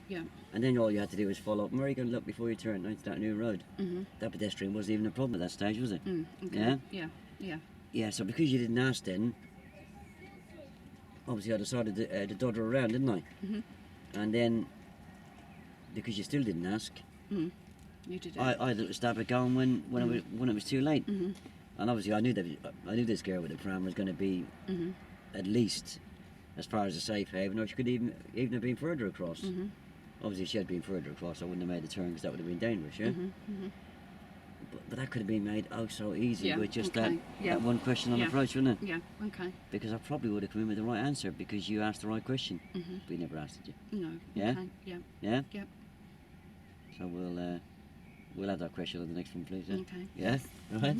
Yeah. And then all you had to do was follow up. Where are you going to look before you turn onto that new road? That pedestrian wasn't even a problem at that stage, was it? Okay. Yeah. Yeah, so because you didn't ask then, obviously I decided to dodder around, didn't I? And then, because you still didn't ask, You did it. I had a little stab at going when it was too late. And obviously I knew this girl with the pram was going to be at least as far as a safe haven, or she could even have been further across. Obviously if she had been further across, I wouldn't have made the turn because that would have been dangerous, yeah? But that could have been made oh so easy with just that one question on approach, wouldn't it? Yeah, okay. Because I probably would have come in with the right answer because you asked the right question. But you never asked it, you? No. Yeah? Okay. Yeah. Yeah? Yep. So we'll have that question on the next one, please. Yeah? Okay. Yeah? Alright?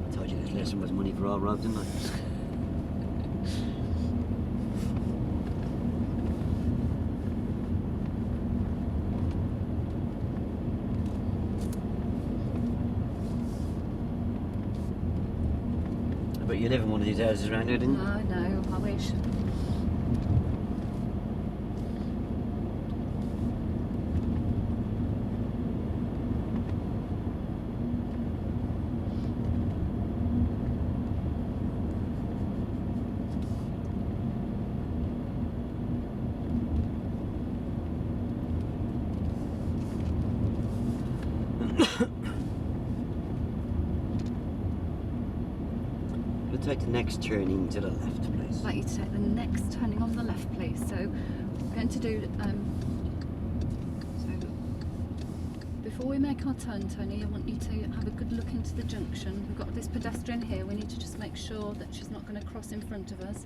I told you this lesson was money for all road, didn't I? But you live in one of these houses around here, didn't you? No, I wish. We'll take the next turning to the left, please. I'd like you to take the next turning on the left, please. So we're going to do. So before we make our turn, Tony, I want you to have a good look into the junction. We've got this pedestrian here. We need to just make sure that she's not going to cross in front of us.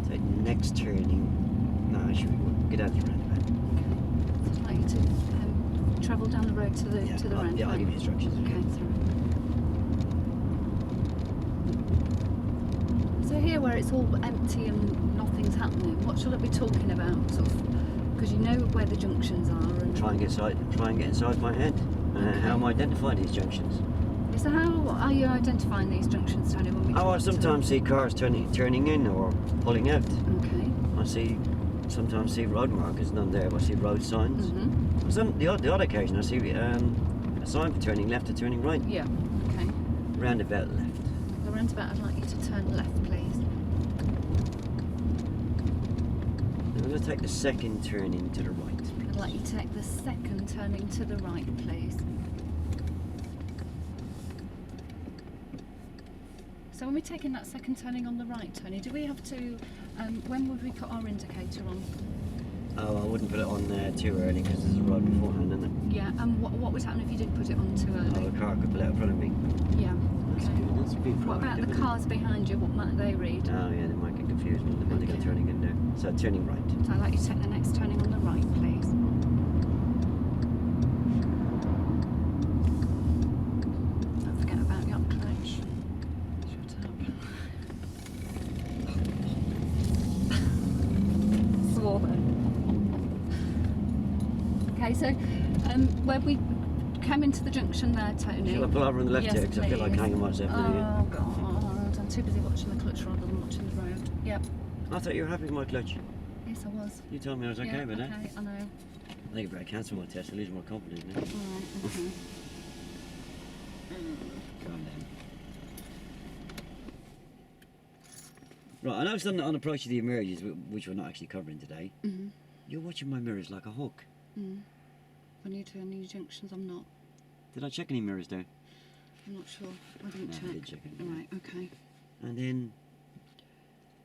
Take the next turning. No, should we get out the roundabout? I'd like you to travel down the road to the roundabout. Yeah, I'll give you instructions. Okay, sorry. So here, where it's all empty and nothing's happening, what shall I be talking about? Sort of, because you know where the junctions are. And Try and get inside my head. How am I identifying these junctions? So how are you identifying these junctions, Tony? When we Oh, I talk to sometimes see cars turning in or pulling out. them? Okay. I sometimes see road markers, none there, but I see road signs. The odd occasion I see a sign for turning left or turning right. Yeah. Okay. Roundabout left. The roundabout, I'd like you to turn left, please. I'm going to take the second turning to the right. I'd like you to take the second turning to the right, please. So when we're taking that second turning on the right, Tony, do we have to, when would we put our indicator on? Oh, I wouldn't put it on there too early because there's a road beforehand, isn't it? Yeah, and what would happen if you did put it on too early? Oh, a car could pull out in front of me. Yeah, That's okay. good. That's being What about the proactive, isn't it? cars behind you? What might they read? Oh yeah, they might get confused when they go Okay. turning in there. So turning right. So I'd like you to take the next turning on the right, please. Don't forget about your clutch. Shut up. Swore then. Okay, so where we came into the junction there, Tony. Shall I pull over on the left Yes, here? Because I feel like please. hanging myself in here. Oh God, I'm too busy watching the clutch rather than watching the road. Yep. I thought you were happy with my clutch. Yes, I was. You told me I was okay yeah, with that. okay, I know. I think I better cancel my test. I lose my confidence now. Alright, okay. Right, I noticed on approach to the emerges, which we're not actually covering today, Mm-hmm. you're watching my mirrors like a hawk. Mm. When you turn these junctions, I'm not. Did I check any mirrors there? I'm not sure. I didn't No, I check. did check it. Right. Okay. And then,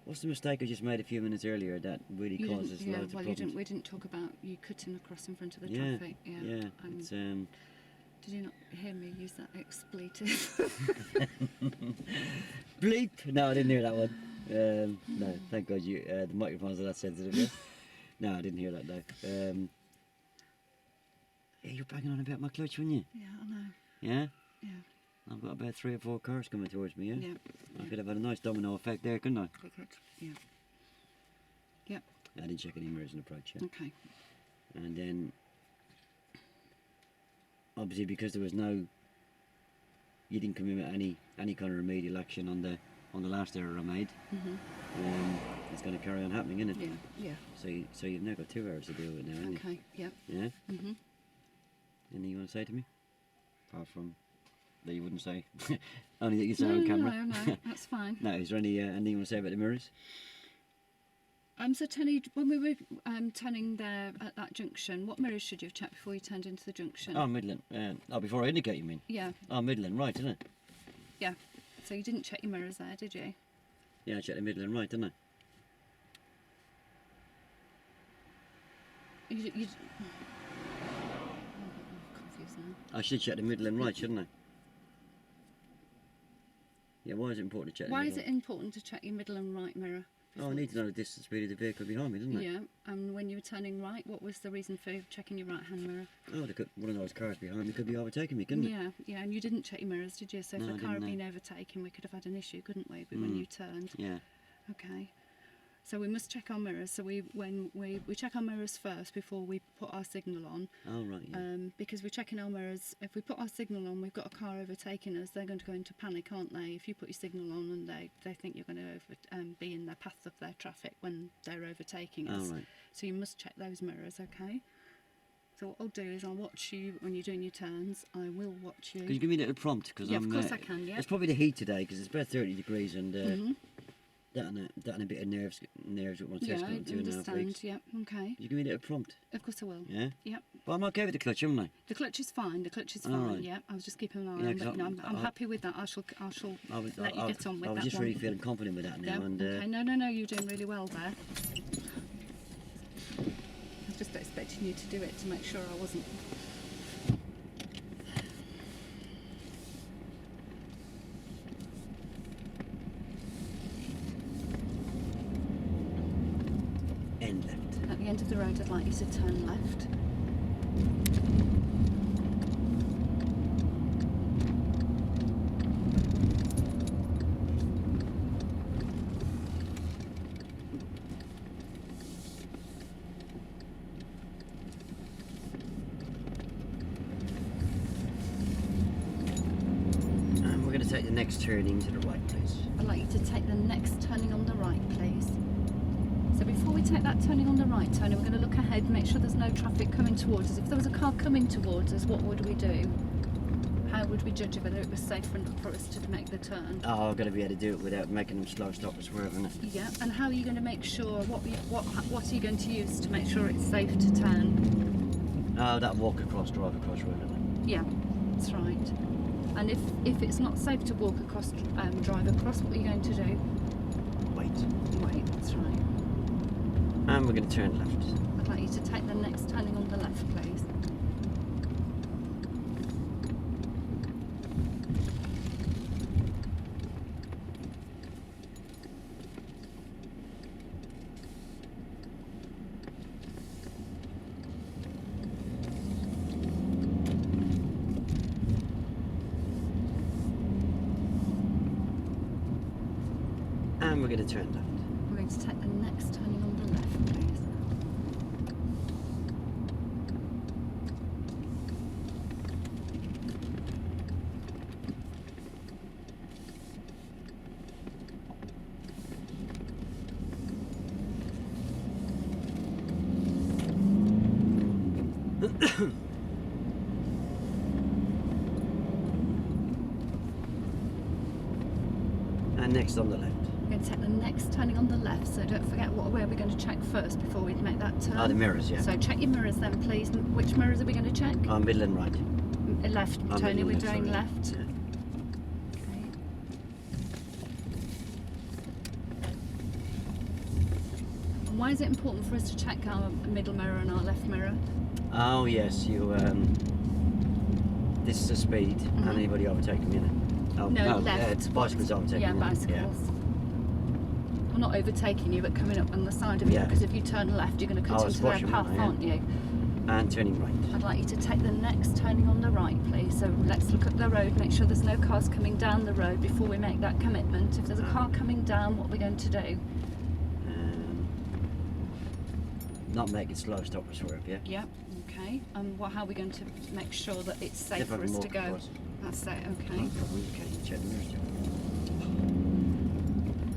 what's the mistake I just made a few minutes earlier that really You causes didn't. Yeah. loads of Well, problems? we didn't talk about you cutting across in front of the Yeah, traffic. Yeah. Yeah, Um, it's Did you not hear me use that expletive? bleep. No, I didn't hear that one. No, thank God you. The microphones are that sensitive. Yeah? No, I didn't hear that though. Yeah, you're banging on about my clutch, weren't you? Yeah, I know. Yeah. Yeah. I've got about 3 or 4 cars coming towards me. Yeah. Yeah. I could have had a nice domino effect there, couldn't I? We could. Yeah. Yep. I didn't check any mirrors in approach. Yeah. Okay. And then, obviously, because there was no, you didn't come in with any kind of remedial action on the last error I made. Mhm. It's going to carry on happening, isn't it? Yeah. Yeah. So you've now got 2 errors to deal with now, haven't Okay. Yep. you? Yeah. Mhm. Anything you want to say to me? Apart from that you wouldn't say, only that you say No, on camera. no, that's fine. No, is there anything you want to say about the mirrors? So Tony, when we were turning there at that junction, what mirrors should you have checked before you turned into the junction? Oh, Midland. Before I indicate, you mean? Yeah. Oh, Midland, right, isn't it? Yeah. So you didn't check your mirrors there, did you? Yeah, I checked the Midland right, didn't I? I'm confused now. I should check the Midland right, shouldn't I? Yeah, why is it important to check Why the is middle? it important to check your middle and right mirror? Oh, I need to know the distance speed of the vehicle behind me, doesn't I? Yeah. And when you were turning right, what was the reason for checking your right hand mirror? Oh, one of those cars behind me could be overtaking me, couldn't it? Yeah, yeah, and you didn't check your mirrors, did you? So if No, a I car had didn't, been overtaken, we could have had an issue, couldn't we? But when Mm. you turned, Yeah. okay. So we must check our mirrors. So when we check our mirrors first before we put our signal on, Oh, right, yeah. because we're checking our mirrors. If we put our signal on, we've got a car overtaking us. They're going to go into panic, aren't they? If you put your signal on and they think you're going to be in the path of their traffic when they're overtaking us. Oh, right. So you must check those mirrors, okay? So what I'll do is I'll watch you when you're doing your turns. I will watch you. Could you give me a little prompt? Cause Yeah, I'm, of course I can, yeah. It's probably the heat today because it's about 30 degrees and Mhm. that and a bit of nerves with my Yeah, test I got 2.5 understand. weeks. Yeah, okay. Could you give me a little prompt? Of course I will. Yeah? Yep. But I'm okay with the clutch, haven't I? The clutch is fine. The clutch is All fine. right. Yeah. I was just keeping an eye Yeah, on. 'cause But no, I'm I- happy with that. I shall I was, let you get on with I was that just one. really feeling confident with that now. Yeah. And Okay. No. You're doing really well there. I was just expecting you to do it to make sure I wasn't. end left. At the end of the road, I'd like you to turn left. And we're going to take the next turning to the right, please. I'd like you to take the next turning on the right, please. So before we take that turning on the right, Tony, we're going to look ahead, make sure there's no traffic coming towards us. If there was a car coming towards us, what would we do? How would we judge whether it was safe for us to make the turn? Oh, I've got to be able to do it without making them slow stop and swerve, isn't it? Yeah, and how are you going to make sure, what are you going to use to make sure it's safe to turn? Oh, that walk across, drive across road, isn't Yeah, that's right. And if it's not safe to walk across, drive across, what are you going to do? it? Wait. Wait, that's right. And we're going to turn left. I'd like you to take the next turning on the left, please. And we're going to turn left. We're going to take the next turning on the left, please. And next on the left. We're going to take the next turning on the left, so don't forget where we're going to check first before we make that turn. Oh, the mirrors, yeah. So check your mirrors then, please. Which mirrors are we going to check? Middle and right. Left, Oh, Tony, middle we're and doing left, left. sorry. Okay. And why is it important for us to check our middle mirror and our left mirror? Oh yes, you. This is the speed, and anybody overtaking me in it. Oh, No, left. It's bicycles overtaking Yeah, me. bicycles. I'm not overtaking you, but coming up on the side of you, Yeah. because if you turn left, you're going to cut Oh, into their squashing path, them, yeah. aren't you? And turning right. I'd like you to take the next turning on the right, please. So let's look at the road, make sure there's no cars coming down the road before we make that commitment. If there's a car coming down, what are we going to do? Not make it slow, stop or swerve, yeah? Yep, okay. And how are we going to make sure that it's safe If I for can us walk to go? across. That's it, No okay. problem, okay, check the mirrors.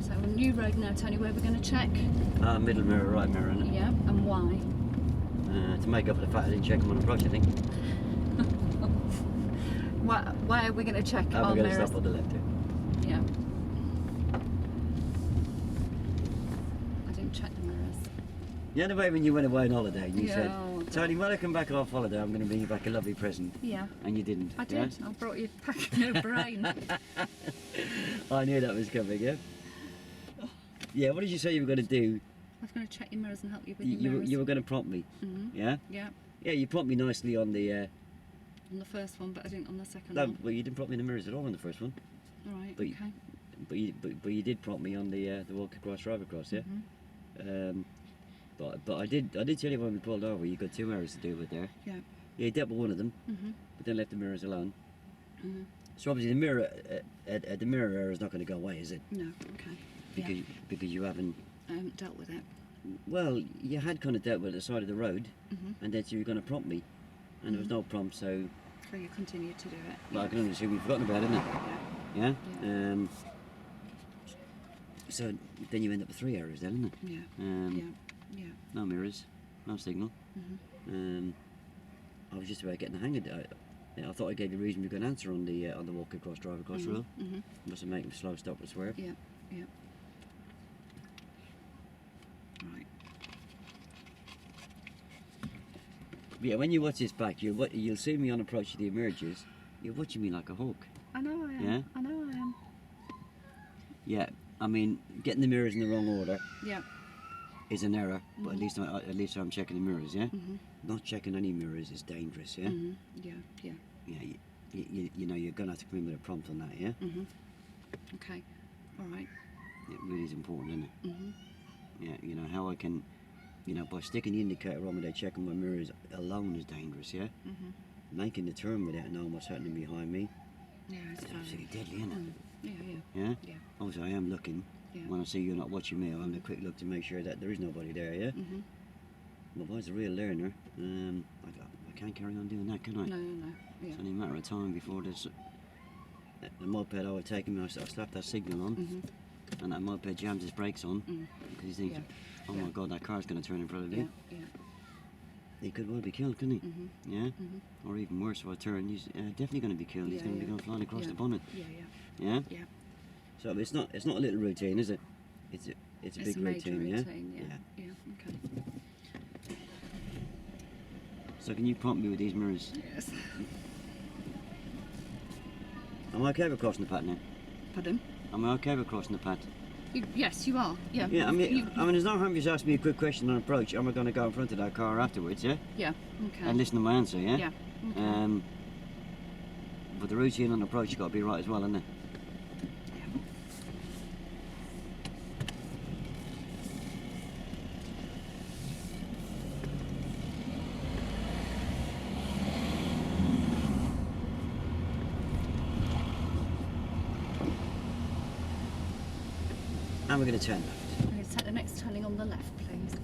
So a new road now, Tony, where we're going to check? Middle mirror, right mirror, innit? Yeah, and why? To make up for the fact I didn't check them on approach, I think. Why are we going to check We're our going to mirrors? stop on the left here. Yeah. I didn't check the mirrors. Yeah, the way when you went away on holiday, you Yeah, said, oh, God. Tony, when I come back off holiday, I'm going to bring you back a lovely present. Yeah, And you didn't. I yeah? did. I brought you back a new brain. I knew that was coming, yeah? Yeah, what did you say you were going to do? I was going to check your mirrors and help you with your mirrors. You were going to prompt me, yeah? Yeah, Yeah, you prompted me nicely on the... on the first one, but I didn't on the second no, one. well, you didn't prompt me in the mirrors at all on the first one. All right, but- okay. But you did prompt me on the walk across, drive across, yeah? But I did tell you when we pulled over, you got 2 mirrors to do with there. Yeah. Yeah, you dealt with one of them, but then left the mirrors alone. So obviously the mirror, the mirror error is not going to go away, is it? No, okay. Because you haven't. I haven't dealt with it. Well, you had kind of dealt with the side of the road, and then you were going to prompt me, and there was no prompt, so. So you continue to do it. Well, I can only assume you've forgotten about it, isn't it? Yeah. Yeah. So then you end up with 3 errors, then, isn't it? Yeah. Yeah. No mirrors, no signal. I was just about getting the hang of it. I thought I gave you a reasonably good answer on the walk across, drive across rule. Must have made them slow, stop, or swerve. Yeah. Yeah. Right. Yeah, when you watch this back, you'll see me on approach to the emerges. You're watching me like a hawk. I know I am. Yeah? I know I am. Yeah, I mean, getting the mirrors in the wrong order Yeah. is an error, but at least I'm checking the mirrors. Yeah. Not checking any mirrors is dangerous. Yeah. Yeah. Yeah. Yeah. You know you're gonna have to come in with a prompt on that. Yeah. Okay. All right. It really is important, isn't it? Yeah. You know how I can, by sticking the indicator on when they're checking my mirrors alone is dangerous. Yeah. Making the turn without knowing what's happening behind me Yeah. It's is fine. absolutely deadly, isn't it? Yeah. Yeah. Yeah. Obviously, I am looking. Yeah. When I see you're not watching me, I'm having a quick look to make sure that there is nobody there. Yeah. But if I was a real learner, I can't carry on doing that, can I? No. Yeah. It's only a matter of time before there's the moped overtaking me. I slap that signal on, and that moped jams his brakes on because he thinks, Yeah. "Oh my God, that car's going to turn in front of me." Yeah. Yeah. He could well be killed, couldn't he? Yeah. Or even worse, if I turn, he's definitely going to be killed. He's Yeah, going to be yeah. going flying across Yeah. the bonnet. Yeah. Yeah. Yeah. So it's not a little routine, is it? It's a It's big a major routine, yeah. routine. Yeah. Okay. So can you prompt me with these mirrors? Yes. Am I okay with crossing the path now? Pardon? Am I okay with crossing the path? Yes, you are. Yeah. Yeah, I mean, there's no harm just asking me a quick question on approach. Am I going to go in front of that car afterwards, yeah? Yeah. Okay. And listen to my answer, yeah? Yeah. Okay. But the routine on approach has got to be right as well, hasn't it? And we're going to turn left. I'm going to take the next turning on the left, please.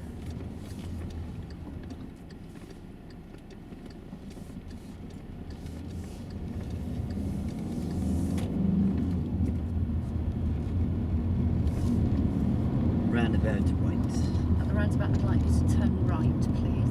Roundabout right. At the roundabout, I'd like you to turn right, please.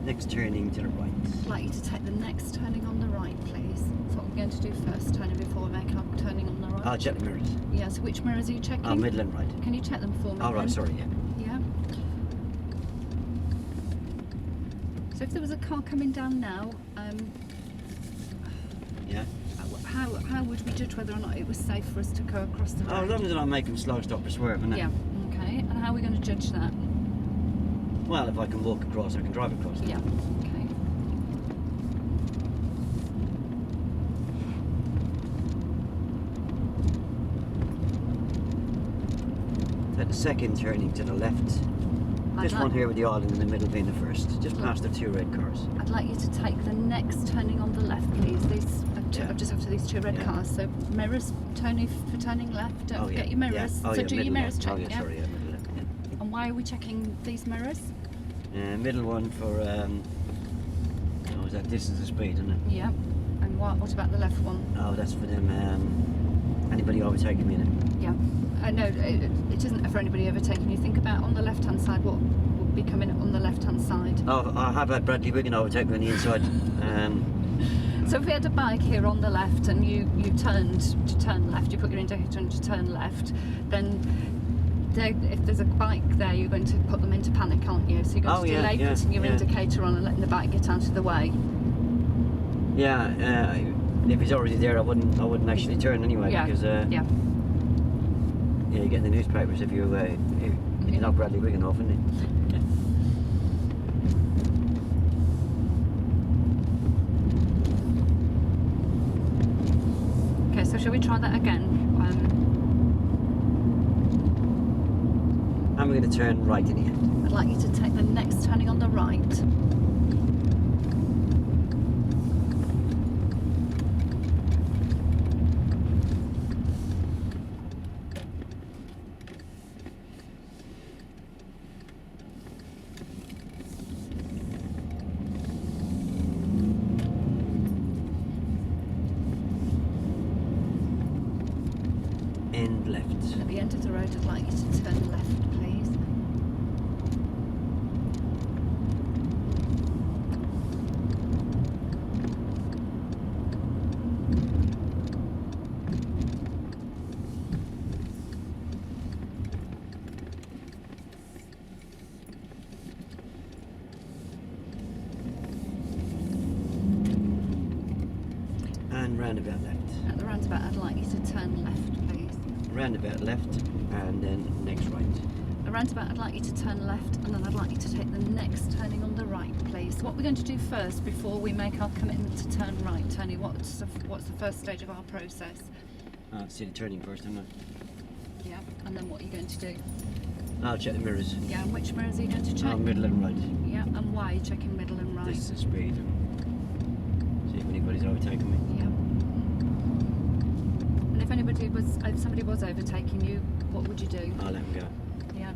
Next turning to the right. I'd like you to take the next turning on the right, please. That's what we're going to do first, turning before we make our turning on the right. I'll check the mirrors. Yes, which mirrors are you checking? Oh, middle and right. Can you check them for me? All right, then? sorry, yeah. Yeah. So if there was a car coming down now, Yeah. how would we judge whether or not it was safe for us to go across the road? Oh, as long as I don't make them slow, stop or swerve, innit? Yeah. Okay. And how are we going to judge that? Well, if I can walk across, I can drive across. Yeah. Okay. Take the second turning to the left. This one here with the island in the middle being the first. Just past the two red cars. I'd like you to take the next turning on the left, please. These Yeah. just after these two red Yeah. cars. So mirrors, Tony, for turning left. Don't forget your mirrors. Yeah. Oh, so yeah, do your middle mirrors left. check. Oh, yeah, sorry, yeah, middle left. Yeah. And why are we checking these mirrors? Middle one for, oh, is that distance of speed, isn't it? Yeah. And what about the left one? Oh, that's for them, anybody overtaking me in it. Yeah. No, it isn't for anybody overtaking you. Think about on the left-hand side, what would be coming on the left-hand side. Oh, I have had Bradley Wigan overtake me on the inside. So if we had a bike here on the left and you turned to turn left, you put your indicator on to turn left, then if there's a bike there, you're going to put them into panic, aren't you? So you're going to delay putting your indicator on and letting the bike get out of the way. Yeah, if he's already there, I wouldn't actually turn anyway, Yeah. because Yeah. yeah, you get in the newspapers if you knock Bradley Wigan off, isn't it? Okay, so shall we try that again? And we're going to turn right in the end. I'd like you to take the next turning on the right. End left. At the end of the road, I'd like you to turn left, please. And roundabout left. At the roundabout, I'd like you to turn left, please. Roundabout left, and then next right. The roundabout, I'd like you to turn left, and then I'd like you to take the next turning on the right, please. What we're going to do first, before we make our commitment to turn right, Tony, what's the first stage of our process? See the turning first, haven't Yeah. And then what are you going to do? I? I'll check the mirrors. Yeah, and which mirrors are you going to check? Middle and right. Yeah, and why are you checking middle and right? This is the speed. See if anybody's overtaking me. Yeah. And if somebody was overtaking you, what would you do? I'll let them go. Yeah.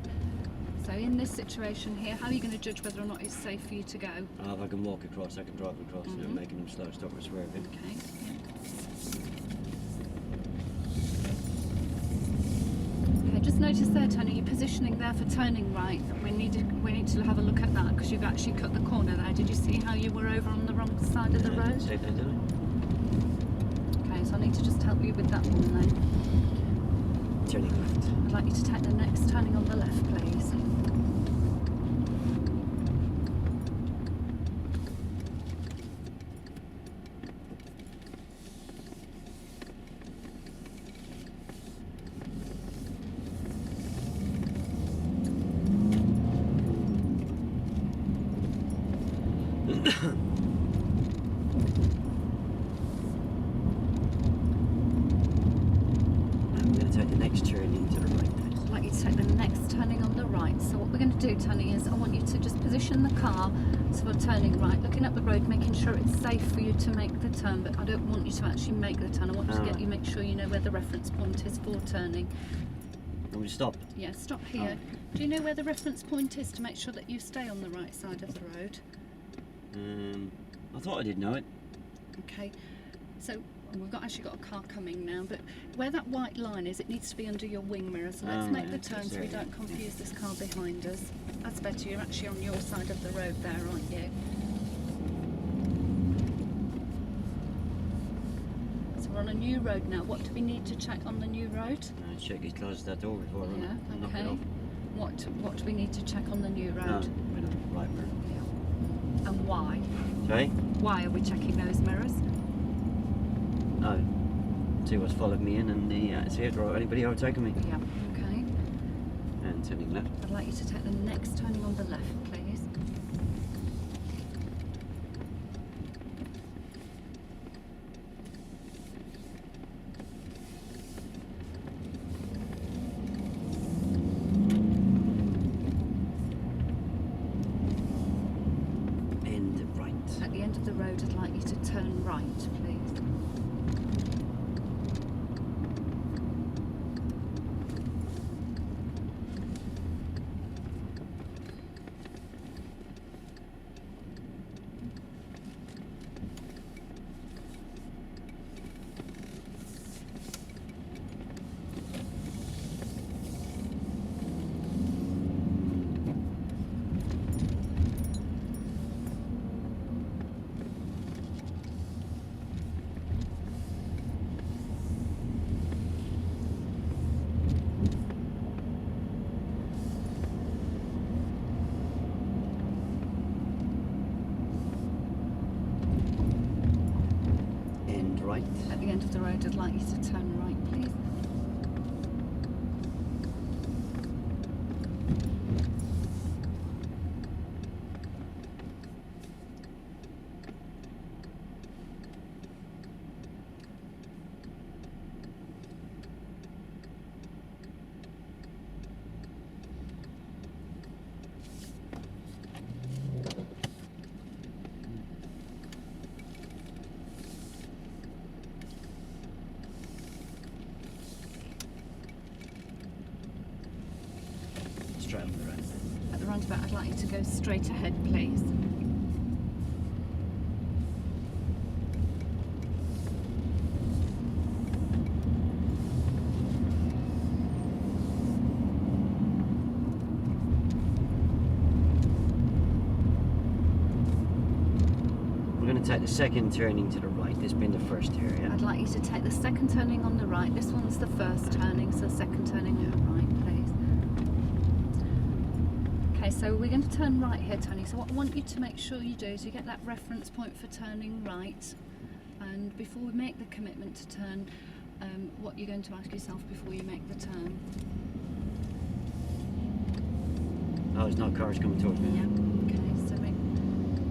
So in this situation here, how are you going to judge whether or not it's safe for you to go? Oh, if I can walk across, I can drive across, Mhm. making them slow, stop or swerving. Okay. Okay, just notice there, Tony, you're positioning there for turning right. We need to have a look at that because you've actually cut the corner there. Did you see how you were over on the wrong side of the road? Say that, didn't Okay, so I need to just help you with that one then. I? Turning left. I'd like you to take the next turning on the left, please. I'm going to take the next turning to the right. I'd like you to take the next turning on the right. So what we're going to do, Tony, is I want you to just position the car so we're turning right, looking up the road, making sure it's safe for you to make the turn, but I don't want you to actually make the turn. I want to get you make sure you know where the reference point is for turning. And we stop. Yeah, stop here. Do you know where the reference point is to make sure that you stay on the right side of the road? I thought I did know it. Okay. So We've actually got a car coming now, but where that white line is, it needs to be under your wing mirror. So let's Oh, make yeah, the turn that's so we it, don't yeah. confuse this car behind us. That's better. You're actually on your side of the road there, aren't you? So we're on a new road now. What do we need to check on the new road? Check he's closed that door before I run Yeah, it. Knock it okay. off. What do we need to check on the new No, road? right mirror. Yeah. And why? Sorry? Why are we checking those mirrors? No. See what's followed me in and see if there anybody overtaking me. Yeah, okay. And turning left. I'd like you to take the next turning on the left, please. End right. At the end of the road, I'd like you to turn right, please. End right. At the end of the road, I'd like you to turn right, please. Straight on the road. At the roundabout, I'd like you to go straight ahead, please. We're going to take the second turning to the right. This being the first here, yeah? I'd like you to take the second turning on the right. This one's the first turning, so second turning on the right, please. Okay, so we're going to turn right here, Tony. So what I want you to make sure you do is you get that reference point for turning right. And before we make the commitment to turn, what you're going to ask yourself before you make the turn. Oh, there's no cars coming towards me. Yeah. Okay, so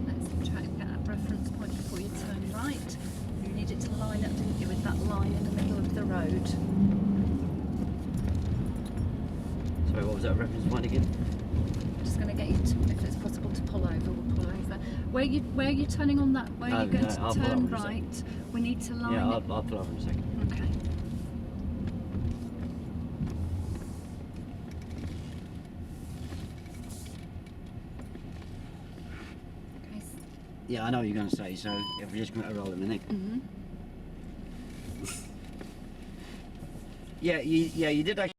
let's try and get that reference point before you turn right. You need it to line up, didn't you, with that line in the middle of the road. Sorry, what was that reference point again? I'm just going to get you to, if it's possible, to pull over. We'll pull over. Where you turning on that? Where Oh, you're going no, to I'll pull turn over in a right? We need to line Yeah, it. I'll pull over in a second. Okay. Okay. Yeah, I know what you're going to say, so if we're just going to roll in a minute. Mhm. Yeah, you did actually.